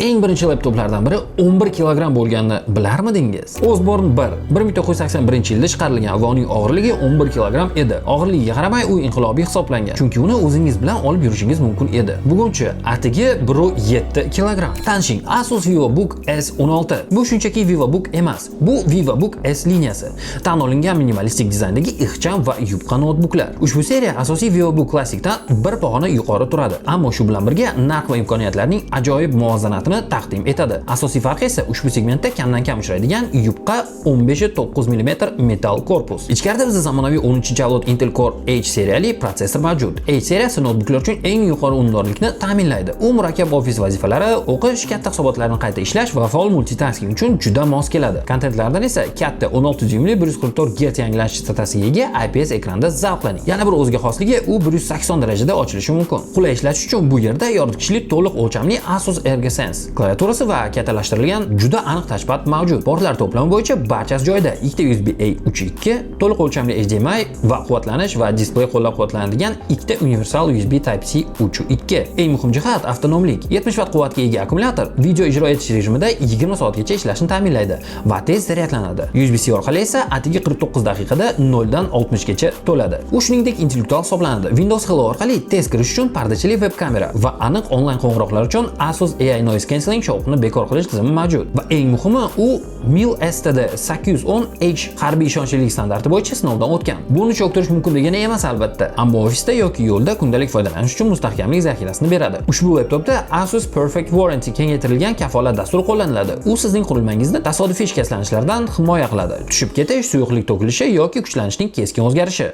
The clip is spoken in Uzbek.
Eng birinchi laptoplardan biri 11 kilogramm bo'lganini bilarmidingiz? Osborne 1 1981-yilda chiqarilgan va uning og'irligi 11 kilogramm edi. Og'irligiga qaramay u inqilobiy hisoblangan. Chunki uni o'zingiz bilan olib yurishingiz mumkin edi. Bugunchi atigi 7 kilogramm. Tanishing, Asus VivoBook S16. Bu shunchaki VivoBook emas. Bu VivoBook S liniyasi. Tan olingan minimalistik dizayndagi ixcham va yupqa noutbuklar. Ushbu seriya asosiy VivoBook Classic'dan bir pog'ona yuqori turadi. Ammo shu bilan birga narx va imkoniyatlarning ajoyib muvozanatini taqdim etadi. Asosiy farqi esa ushbu segmentda kamdan kam uchraydigan yupqa 15.9 mm metal korpus. Ichkarida bizda zamonaviy 13-avlod Intel Core H seriyali protsessor mavjud. H seriyasi noutbuklar uchun eng yuqori unumdorlikni ta'minlaydi. U murakkab ofis vazifalari, o'qish, katta hisobotlarni qayta ishlash va faol multitasking uchun juda mos keladi. Kontentlardan esa katta 16 dyumli 144 Hz yangilash chastotasiga ega IPS ekranda zavqlaning. Yana bir o'ziga xosligi, u 180 darajada ochilishi mumkin. Qulay ishlatish uchun bu yerda yoritgichli to'liq o'lchamli Asus Ergo Sense klaviaturasi va kattalashtirilgan juda aniq touchpad mavjud. Portlar to'plami bo'yicha barchasi joyida. Ikkita USB-A 3.2, to'liq o'lchamli HDMI va quvvatlanish va displey qo'llab-quvvatlanadigan ikkita universal USB Type-C 3.2. Eng muhim jihat avtonomlik. 70 Watt quvvatga ega akkumulyator video ijro etish rejimida 20 soatgacha ishlashni ta'minlaydi va tez zaryadlanadi. USB-C orqali esa atigi 49 daqiqada 0 dan 60 gacha to'ladi. U shuningdek intellektual hisoblanadi. Windows Hello orqali tez kirish uchun pardachili web kamera va aniq onlayn qo'ng'iroqlar uchun Asus AI Noise Cancelling shovqinni bekor qilish tizimi mavjud. Va eng muhimi, u MIL STD 810H harbiy ishonchlilik standarti bo'yicha sinovdan o'tgan. Buni cho'ktirish mumkin degani emas albatta, ammo ofisda yoki yo'lda kundalik foydalanish uchun mustahkamlik zaxirasini beradi. Ushbu laptopda Asus Perfect Warranty kengaytirilgan kafolat dasturi qo'llaniladi. U sizning qurilmangizni tasodifiy shikastlanishlardan himoya qiladi. Tushib ketish, suyuqlik to'kilishi yoki kuchlanishning keskin o'zgarishi